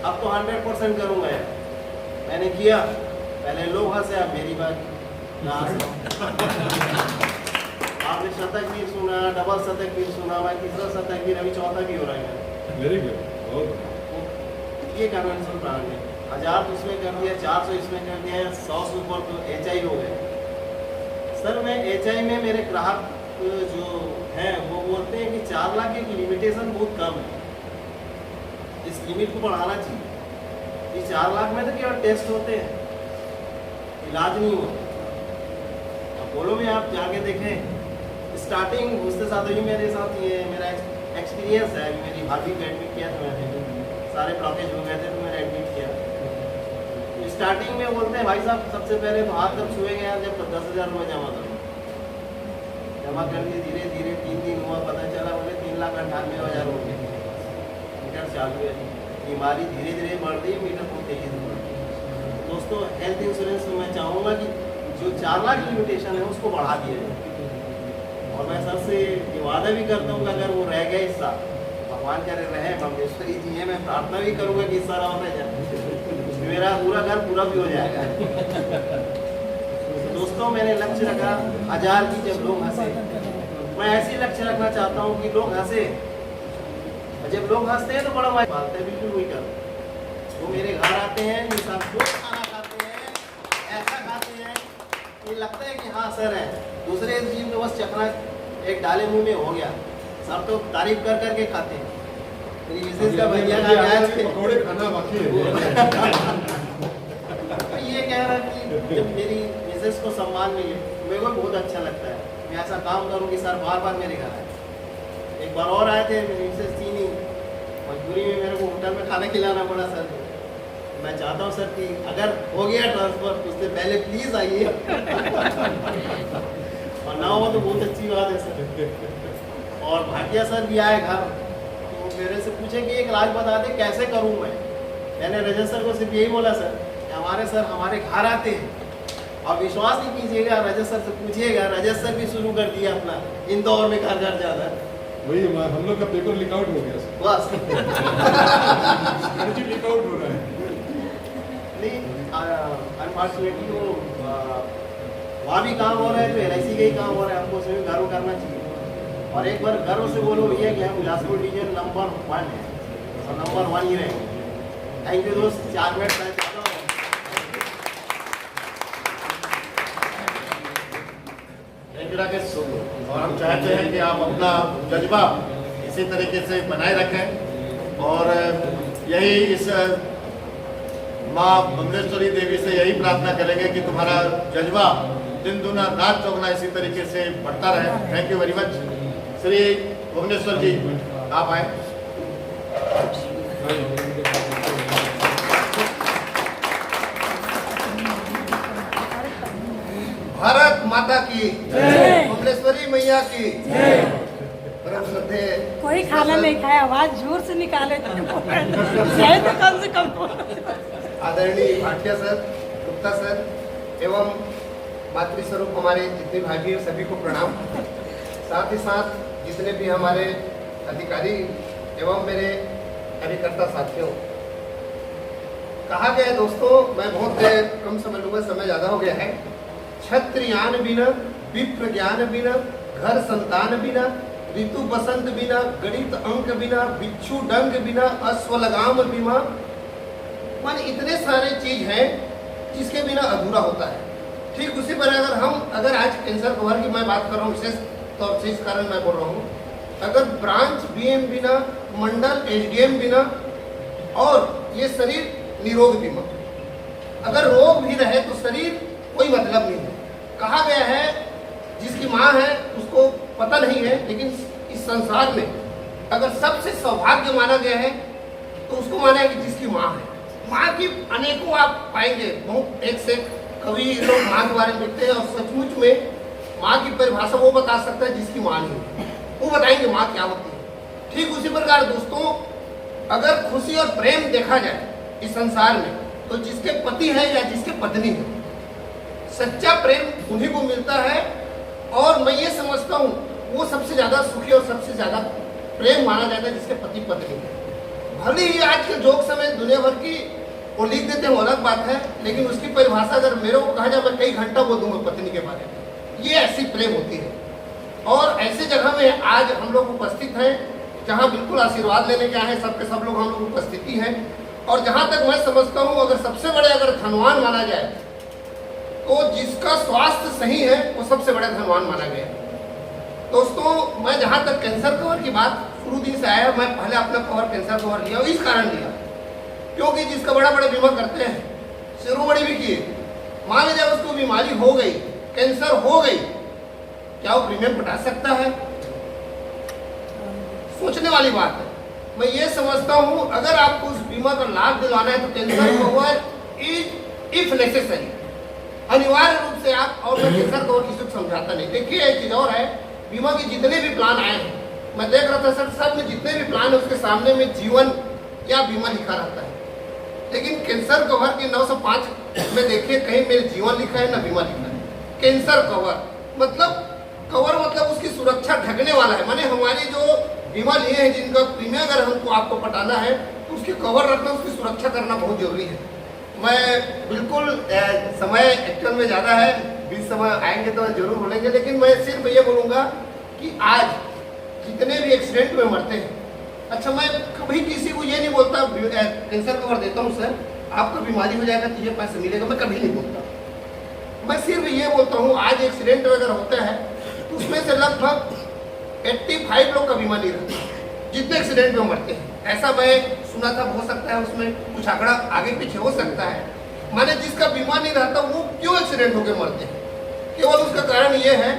अब तो 100% करूँगा यार। मैंने किया, पहले लोग हंसे, अब मेरी बात ना आपने शतक भी सुना, डबल शतक भी सुना, मैं तीसरा शतक भी, अभी चौथा भी हो रहा है। Very good. ये कन्वेंशन प्लान है। 1000 तो इसमें कर दिया, 400 इसमें कर दिया, 100 से ऊपर तो HI हो गए। सर मैं HI में मेरे ग्राहक जो हैं वो बोलते हैं कि 4 लाख की लिमिटेशन बहुत कम है, इस लिमिट को बढ़ाना चाहिए। ये 4 लाख में तो केवल टेस्ट होते हैं, इलाज नहीं होता। अपोलो में आप जाके देखें, स्टार्टिंग उसके साथ ही मेरे साथ ये मेरा एक्सपीरियंस है। मेरी भाभी को एडमिट किया था मैंने, सारे ब्लॉकेज हो गए थे तो मैंने एडमिट किया। स्टार्टिंग में बोलते हैं भाई साहब सबसे पहले तो हाथ कब छुए गया जब 10,000 रुपये जमा करो। जमा कर दिए, धीरे धीरे 3 दिन हुआ, पता चला बोले 3,98,000 हो गए। मीटर चालू है, बीमारी धीरे धीरे बढ़ रही है, मीटर बहुत तेजी से बढ़ रही है। दोस्तों हेल्थ इंश्योरेंस में मैं चाहूँगा कि जो 4 लाख लिमिटेशन है उसको बढ़ा दिया जाए। और मैं सबसे ये वादा भी करता हूँ कि अगर वो रह गए इस साल, भगवान करे रहे, परमेश्वरी जी है, मैं प्रार्थना भी करूँगा कि इस साल और रह जाए, मेरा पूरा घर पूरा भी हो जाएगा। दोस्तों मैंने लक्ष्य रखा 1000 की, जब लोग हंसे। मैं ऐसी लक्ष्य रखना चाहता हूँ कि लोग हंसे, जब लोग हंसते हैं तो बड़ा मजा आता है। बिल्कुल वही कर, वो मेरे घर आते हैं, मेरे साथ जो खाना खाते हैं, ऐसा खाते हैं ये लगता है कि हाँ सर है। दूसरे दिन तो बस चखना एक डाले मुंह में हो गया, सब तो तारीफ कर करके खाते हैं। मेरी मिसेज का भैया खा के आए थे। पकौड़े खाना बाकी है। ये कह रहा कि जब मेरी मिसेज को सम्मान मिले मेरे को बहुत अच्छा लगता है। मैं ऐसा काम करूँ कि सर बार बार मेरे घर आए। एक बार और आए थे, मेरी मिसेज थी नहीं, मजबूरी में मेरे को होटल में खाना खिलाना पड़ा सर। मैं चाहता हूँ सर कि अगर हो गया ट्रांसफर तो उससे पहले प्लीज आइए और ना हो तो बहुत अच्छी बात है सर। और भाटिया सर भी आए घर तो मेरे से पूछे कि एक राज बता दे कैसे करूँ मैं। मैंने रजत सर को सिर्फ यही बोला सर कि हमारे सर हमारे घर आते हैं और विश्वास नहीं कीजिएगा, रजत सर से पूछिएगा, रजत सर भी शुरू कर दिया अपना इंदौर में घर घर जाना। वही हम लोग का पेपर लीक आउट हो गया सर। बस लीक आउट हो रहा है। नहीं, अनफॉर्चुनेटली वो वहाँ भी काम हो रहा है तो LIC का ही काम हो रहा है, हमको उसे भी गर्व करना चाहिए। और एक बार गर्व से बोलो भैया कि हम बिलासपुर डिवीजन नंबर 1 है और नंबर 1 ही रहेंगे। थैंक यू दोस्त, 4 मिनट मैं चाहता हूँ। Thank you Rakesh. और हम चाहते हैं कि आप अपना जज्बा इसी तरीके से बनाए रखें और यही इस माँ बमलेश्वरी देवी से यही प्रार्थना करेंगे कि तुम्हारा जज्बा दिन दुना रात चौगुना इसी तरीके से बढ़ता रहे। Thank you very much. Shri Bhuvneshwar ji आप आए। भारत माता की जय, भुवनेश्वरी मैया की जय। परम श्रद्धेय कोई खाना नहीं खाया, आवाज जोर से निकाले जय तो कम से कम। आदरणीय भाटिया सर, गुप्ता सर एवं मातृस्वरूप हमारे जितने भाई सभी को प्रणाम। साथ ही साथ जितने भी हमारे अधिकारी एवं मेरे कार्यकर्ता साथियों, कहा गया दोस्तों, मैं बहुत कम समय लूँगा, समय ज़्यादा हो गया है। क्षत्रियान बिना, विप्र ज्ञान बिना, घर संतान बिना, ऋतु बसंत बिना, गणित अंक बिना, बिच्छू डंग बिना, अश्वलगाम बिना, मान इतने सारे चीज हैं जिसके बिना अधूरा होता है। ठीक उसी पर अगर आज कैंसर कवर की मैं बात कर रहा हूँ विशेष तौर से, इस कारण मैं बोल रहा हूँ, अगर ब्रांच BM बिना, मंडल SDM बिना और ये शरीर निरोग बीमा, अगर रोग भी रहे तो शरीर कोई मतलब नहीं है। कहा गया है जिसकी माँ है उसको पता नहीं है, लेकिन इस संसार में अगर सबसे सौभाग्य माना गया है तो उसको माना है कि जिसकी माँ है। माँ की अनेकों आप पाएंगे, बहुत एक से कवि लोग माँ के बारे में लिखते हैं और सचमुच में माँ की परिभाषा वो बता सकता है जिसकी माँ नहीं, वो बताएंगे माँ क्या होती है। ठीक उसी प्रकार दोस्तों, अगर खुशी और प्रेम देखा जाए इस संसार में तो जिसके पति है या जिसके पत्नी है, सच्चा प्रेम उन्हीं को मिलता है। और मैं ये समझता हूँ वो सबसे ज्यादा सुखी और सबसे ज्यादा प्रेम माना जाता है जिसके पति पत्नी है। भले ही आज के जोक समय दुनिया भर की वो लिख देते हैं, वो अलग बात है, लेकिन उसकी परिभाषा अगर मेरे को कहा जाए मैं कई घंटा बोल दूंगा पत्नी के बारे में। ये ऐसी प्रेम होती है। और ऐसी जगह में आज हम लोग उपस्थित हैं जहाँ बिल्कुल आशीर्वाद लेने के आए हैं, सबके सब लोग हम लोग उपस्थिति हैं। और जहाँ तक मैं समझता हूँ अगर सबसे बड़े अगर धनवान माना जाए तो जिसका स्वास्थ्य सही है वो सबसे बड़ा धनवान माना गया। दोस्तों मैं जहाँ तक कैंसर कवर की बात शुरू दिन से आया, मैं पहले अपना कवर कैंसर कवर लिया, इस कारण लिया क्योंकि जिसका बड़ा बड़ा बीमा करते हैं, शिरोमणि भी किए, मान लीजिए उसको बीमारी हो गई, कैंसर हो गई, क्या वो प्रीमियम कटा सकता है? सोचने वाली बात है। मैं ये समझता हूँ अगर आपको उस बीमा का लाभ दिलवाना है तो cancer cover is if necessary, अनिवार्य रूप से आप, और मैं कैंसर कवर किसी को समझाता नहीं। देखिए एक चीज और है, बीमा के जितने भी प्लान आए हैं, मैं देख रहा था सर सब में जितने भी प्लान है उसके सामने में जीवन या बीमा लिखा रहता है, लेकिन कैंसर कवर के 905 में देखिए कहीं मेरे जीवन लिखा है ना बीमा लिखा है। कैंसर कवर मतलब उसकी सुरक्षा ढकने वाला है, माने हमारी जो बीमा लिए हैं जिनका प्रीमियम अगर हमको आपको पटाना है तो उसकी कवर रखना, उसकी सुरक्षा करना बहुत जरूरी है। मैं बिल्कुल समय एक्चुअल में ज़्यादा है, 20 समय आएंगे तो जरूर बोलेंगे, लेकिन मैं सिर्फ ये बोलूँगा कि आज जितने भी एक्सीडेंट में मरते हैं, अच्छा मैं कभी किसी को ये नहीं बोलता कैंसर कवर देता हूँ सर आपको बीमारी हो जाएगा तो ये पैसे मिलेगा, मैं कभी नहीं बोलता। मैं सिर्फ ये बोलता हूँ आज एक्सीडेंट अगर होता है तो उसमें से लगभग 85 लोग का बीमा नहीं रहता जितने एक्सीडेंट में मरते हैं। ऐसा मैं सुना था, हो सकता है उसमें कुछ आंकड़ा आगे पीछे हो सकता है। माने जिसका बीमा नहीं रहता वो क्यों एक्सीडेंट होकर मरते हैं? केवल उसका कारण ये है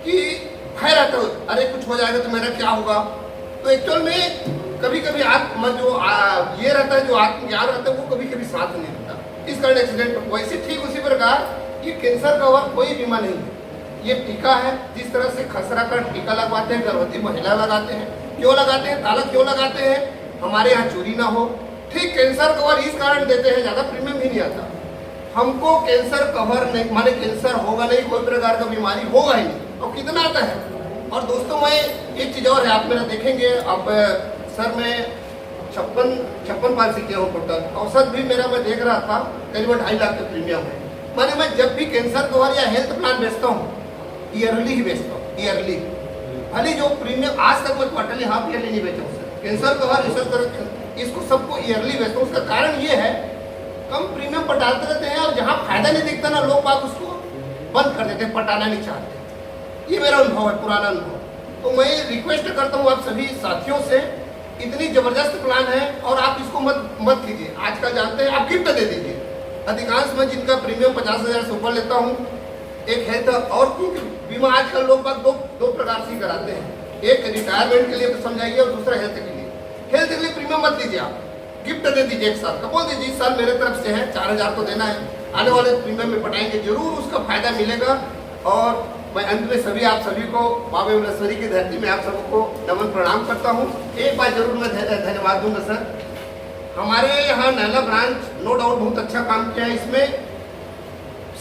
कि भय रहता है, अरे कुछ हो जाएगा तो मेरा क्या होगा। तो एक्चुअल में कभी कभी ये रहता है, जो आत्मज्ञान रहता है वो कभी कभी साथ नहीं देता, इस कारण एक्सीडेंट। वैसे ठीक उसी प्रकार ये कैंसर का और कोई बीमा नहीं है, ये टीका है। जिस तरह से खसरा का टीका लगवाते हैं, गर्भवती महिला लगाते हैं, क्यों लगाते हैं, ताला क्यों लगाते हैं? हमारे यहाँ चोरी ना हो। ठीक कैंसर कवर इस कारण देते हैं, ज्यादा प्रीमियम भी नहीं आता हमको। कैंसर कवर नहीं, माने कैंसर होगा नहीं, कोई प्रकार का बीमारी होगा ही नहीं, और कितना आता है। और दोस्तों मैं एक चीज और है, आप मेरा देखेंगे, अब सर मैं 56 पॉलिसी किया हूँ टोटल। औसत भी मेरा मैं देख रहा था करीबन 2.5 लाख का प्रीमियम है। माने मैं जब भी कैंसर कवर या हेल्थ प्लान बेचता हूँ, ईयरली ही बेचता हूँ, ईयरली। भले जो प्रीमियम आज तक मैं क्वार्टरली हाफ ईयरली नहीं बेचा हूँ सर। कैंसर कवर रिसर्च कर इसको सबको ईयरली बेचता हूँ। उसका कारण ये है, कम प्रीमियम पटाते रहते हैं, और जहाँ फायदा नहीं दिखता ना, लोग बात उसको बंद कर देते हैं, पटाना नहीं चाहते। ये मेरा अनुभव है, पुराना अनुभव। तो मैं रिक्वेस्ट करता हूँ आप सभी साथियों से, इतनी जबरदस्त प्लान है और आप इसको मत कीजिए। आजकल जानते हैं, आप गिफ्ट दे दीजिए। अधिकांश में जिनका प्रीमियम 50,000 से ऊपर लेता हूँ, एक हेल्थ और क्योंकि बीमा आजकल लोग बात दो प्रकार से कराते हैं, एक रिटायरमेंट के लिए तो समझाइए, और दूसरा हेल्थ के लिए। हेल्थ के लिए प्रीमियम मत लीजिए, आप गिफ्ट दे दीजिए 1 साल का, बोल दीजिए इस साल मेरे तरफ से है 4,000 तो देना है, आने वाले प्रीमियम में पटाएंगे, जरूर उसका फायदा मिलेगा। और मैं अंत में सभी आप सभी को माँ विमलेश्वरी की धरती में आप सबको नमन प्रणाम करता हूँ। एक बार जरूर मैं धन्यवाद दूंगा सर। हमारे यहाँ नैला ब्रांच नो डाउट बहुत अच्छा काम किया है। इसमें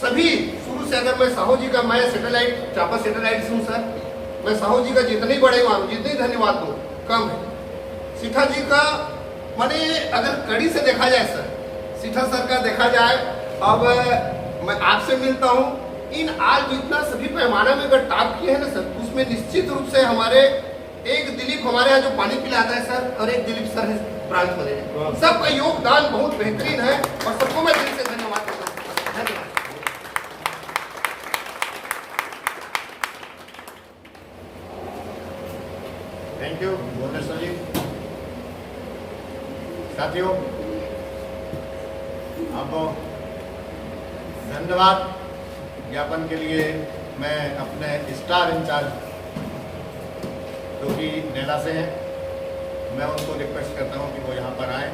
सभी शुरू से, अगर मैं साहू जी का, मैं सैटेलाइट चापा सैटेलाइट हूँ सर, मैं साहू जी का जितनी बड़े मानूं, जितनी धन्यवाद दूँ कम है। सिठा जी का माने अगर कड़ी से देखा जाए सर, सिठा सर का देखा जाए, अब मैं आपसे मिलता हूँ, इन आज जितना सभी पैमाना में अगर टॉप किए हैं ना सर, उसमें निश्चित रूप से हमारे एक दिलीप हमारे यहाँ जो पानी पिलाता है सर, और एक दिलीप सर है ब्रांच मैनेजर, सबका योगदान बहुत बेहतरीन है, और सबको मैं दिल से धन्यवाद देता हूँ। धन्यवाद। थैंक यू भुवनेश्वर जी। साथियों, आपको धन्यवाद ज्ञापन के लिए मैं अपने स्टार इंचार्ज जो कि नैला से हैं, मैं उनको रिक्वेस्ट करता हूं कि वो यहाँ पर आए।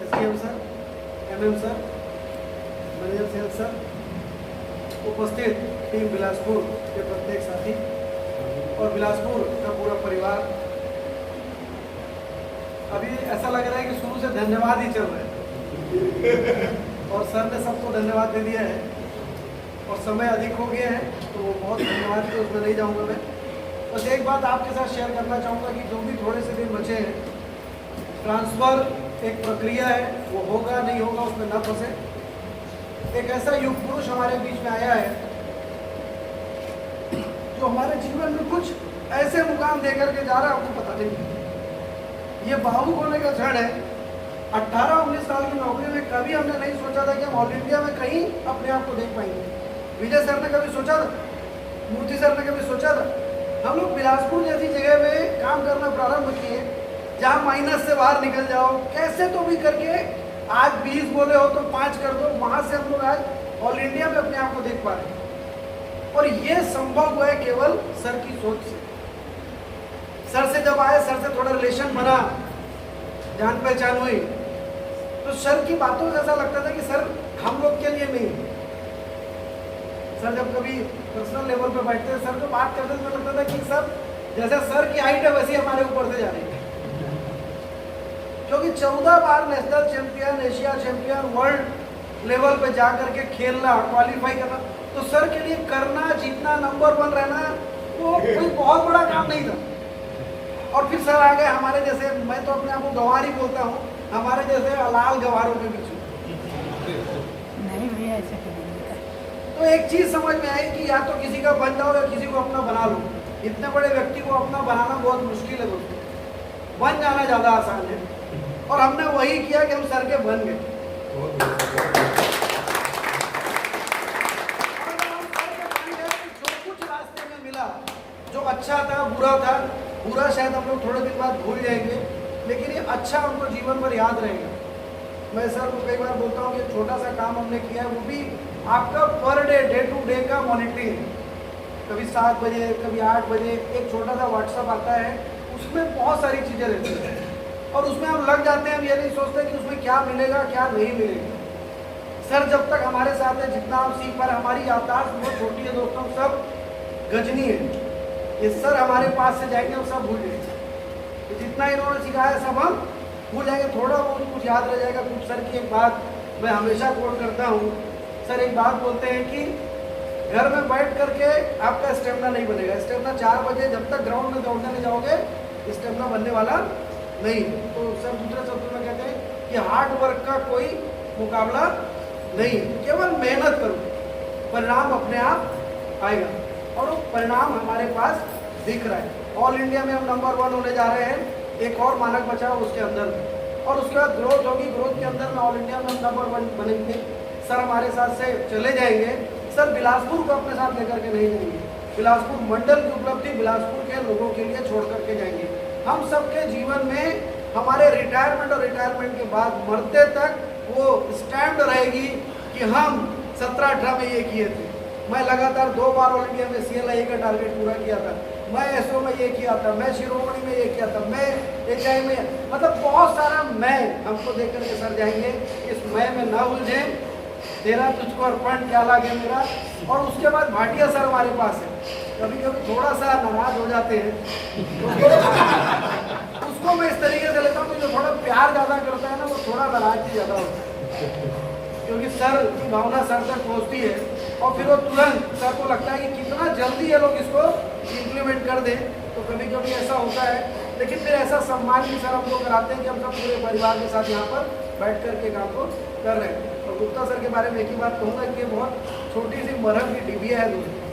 SDM sir, MM sir, manager sales sir, उपस्थित टीम बिलासपुर के प्रत्येक साथी और बिलासपुर का पूरा परिवार। अभी ऐसा लग रहा है कि शुरू से धन्यवाद ही चल रहे हैं और सर ने सबको धन्यवाद दे दिया है, और समय अधिक हो गया है तो वो बहुत धन्यवाद के उसमें नहीं जाऊंगा मैं। बस एक बात आपके साथ शेयर करना चाहूँगा कि जो भी थोड़े से दिन बचे हैं, ट्रांसफ़र एक प्रक्रिया है, वो होगा नहीं होगा उसमें न फंसे। एक ऐसा युग पुरुष हमारे बीच में आया है जो हमारे जीवन में कुछ ऐसे मुकाम दे करके जा रहा है, आपको पता नहीं। ये भावुक होने का क्षण है। 18-19 साल की नौकरी में कभी हमने नहीं सोचा था कि हम ऑल इंडिया में कहीं अपने आप को देख पाएंगे। विजय सर ने कभी सोचा था? मूर्ति सर ने कभी सोचा था? हम लोग बिलासपुर जैसी जगह में काम करना प्रारंभ किए, जहाँ माइनस से बाहर निकल जाओ, कैसे तो भी करके आज 20 बोले हो तो 5 कर दो, वहाँ से हम लोग आज ऑल इंडिया में अपने आप को देख पा रहे हैं। और ये संभव हुआ है केवल सर की सोच से। सर से जब आए, सर से थोड़ा रिलेशन बना, जान पहचान हुई, तो सर की बातों से ऐसा लगता था कि सर हम लोग के लिए नहीं। सर जब कभी पर्सनल लेवल पे बैठते थे, सर को बात करते तो लगता था कि सर जैसे सर की हाइट है वैसे हमारे ऊपर से जा रही है, क्योंकि 14 बार national champion, Asia champion, world level पे जा करके खेलना, क्वालिफाई करना, तो सर के लिए करना, जीतना, नंबर 1 रहना, वो कोई बहुत बड़ा काम नहीं था। और फिर सर आ गए हमारे जैसे, मैं तो अपने आप को गंवार ही बोलता हूँ, हमारे जैसे अलाल गंवारों के बीच में। नहीं भैया ऐसे करेंगे। तो एक चीज समझ में आई कि या तो किसी का बन जाओ या किसी को अपना बना लो। इतने बड़े व्यक्ति को अपना बनाना बहुत मुश्किल है दोस्तों, बन जाना ज्यादा आसान है। और हमने वही किया कि हम सर के बन गए। मिला, जो अच्छा था बुरा था, बुरा शायद हम लोग थोड़े दिन बाद भूल जाएंगे, लेकिन ये अच्छा उनको जीवन भर याद रहेगा। मैं सर को कई बार बोलता हूँ कि छोटा सा काम हमने किया है, वो भी आपका पर डे टू डे का मॉनिटरिंग, कभी 7 बजे कभी 8 बजे एक छोटा सा व्हाट्सअप आता है, उसमें बहुत सारी चीज़ें रहती हैं और उसमें हम लग जाते हैं। हम ये नहीं सोचते कि उसमें क्या मिलेगा क्या नहीं मिलेगा। सर जब तक हमारे साथ है, जितना हम सीख पा रहे, हमारी याददाश्त बहुत छोटी है दोस्तों, सब गजनी है। ये सर हमारे पास से जाएंगे हम सब भूल जाएंगे, तो जितना इन्होंने सिखाया सब हम भूल जाएंगे। थोड़ा बहुत कुछ याद रह जाएगा। कुछ सर की एक बात मैं हमेशा कोट करता हूँ। सर एक बात बोलते हैं कि घर में बैठ करके आपका स्टेमिना नहीं बनेगा। स्टेमिना 4 बजे जब तक ग्राउंड में दौड़ने नहीं जाओगे स्टेमिना बनने वाला नहीं। तो सर दूसरे शब्दों में कहते हैं कि हार्ड वर्क का कोई मुकाबला नहीं, केवल मेहनत करो, परिणाम अपने आप आएगा। और वो परिणाम हमारे पास दिख रहा है। ऑल इंडिया में हम नंबर 1 होने जा रहे हैं। एक और मानक बचा उसके अंदर में, और उसके बाद ग्रोथ होगी। ग्रोथ के अंदर में ऑल इंडिया में हम नंबर 1 बनेंगे। सर हमारे साथ से चले जाएंगे। सर बिलासपुर को अपने साथ लेकर के नहीं जाएंगे। बिलासपुर मंडल की उपलब्धि बिलासपुर के लोगों के लिए छोड़ करके जाएंगे। हम सबके जीवन में हमारे रिटायरमेंट और रिटायरमेंट के बाद मरते तक वो स्टैम्प रहेगी कि हम 17-18 में ये किए थे। मैं लगातार 2 बार ऑल इंडिया में CLIA का टारगेट पूरा किया था। मैं SO में ये किया था, मैं शिरोमणि में ये किया था, मैं HI में, मतलब बहुत सारा मैं हमको देख करके सर जाएंगे। इस मैं में ना उलझे, तेरा तुझको अर्पण क्या लागे मेरा। और उसके बाद भाटिया सर हमारे पास है। कभी कभी थोड़ा सा नाराज हो जाते हैं उसको मैं इस तरीके से लेता हूँ कि जो थोड़ा प्यार ज़्यादा करता है ना, वो थोड़ा नाराज भी ज़्यादा होता है, क्योंकि सर की भावना सर तक पहुँचती है और फिर वो तुरंत सर को लगता है कि कितना जल्दी ये लोग इसको इम्प्लीमेंट कर दें। तो कभी कभी ऐसा होता है, लेकिन फिर ऐसा सम्मान भी सर हमको कराते हैं कि हम सब पूरे परिवार के साथ यहाँ पर बैठ कर के काम को कर रहे हैं। और गुप्ता सर के बारे में एक ही बात कहूँगा कि ये बहुत छोटी सी मरहम की डिबिया है दोस्तों।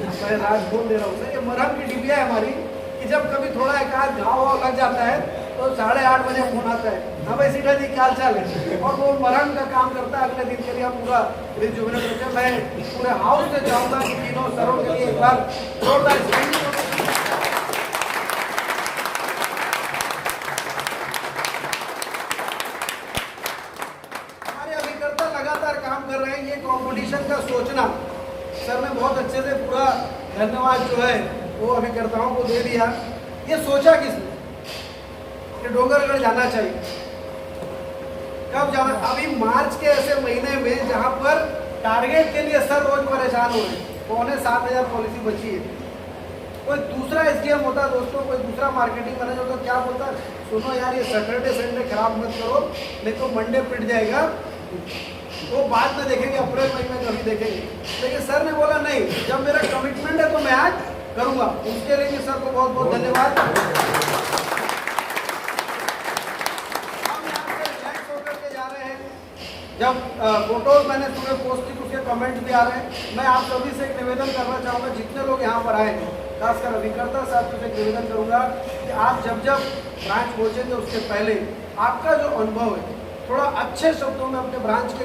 मैं राज बोल दे रहा हूँ सर, ये मरहम की डिबिया है हमारी, कि जब कभी थोड़ा एक आध घाव लग जाता है तो 8:30 बजे फोन आता है, हाँ भाई सीधा जी क्या हाल चाल है, और वो मरहम का काम करता है। अगले दिन के लिए पूरा रिजुविनेट होते हैं। मैं पूरे हाउस से चाहूँगा कि तीनों सरों के लिए एक बार जोरदार कंपटीशन का सोचना। सर ने बहुत अच्छे से पूरा धन्यवाद जो है वो अभिकर्ताओं को दे दिया। ये सोचा किसने कि डोंगरगढ़ जाना चाहिए, कब जाना। अभी मार्च के ऐसे महीने में जहाँ पर टारगेट के लिए सर रोज परेशान हो रहे हैं, 7,500 पॉलिसी बची है। कोई दूसरा SDM होता दोस्तों, कोई दूसरा मार्केटिंग मैनेजर होता, क्या बोलता, सुनो यार ये सैटरडे संडे खराब मत करो, नहीं तो मंडे पिट जाएगा, वो बाद में देखेंगे, अप्रैल महीने में कभी देखेंगे। लेकिन सर ने बोला नहीं, जब मेरा कमिटमेंट है तो मैं आज करूंगा। उसके लिए भी सर को बहुत बहुत धन्यवाद। हम यहाँ से रिलैक्स होकर के जा रहे हैं। जब फोटोज मैंने सुबह पोस्ट की, उसके कमेंट भी आ रहे हैं। मैं आप सभी से एक निवेदन करना चाहूँगा, जितने लोग यहाँ पर आए हैं, खासकर अभिकर्ता साहब से एक निवेदन करूँगा कि आप जब जब ब्रांच पहुँचेंगे उसके पहले आपका जो अनुभव है थोड़ा अच्छे शब्दों में अपने ब्रांच के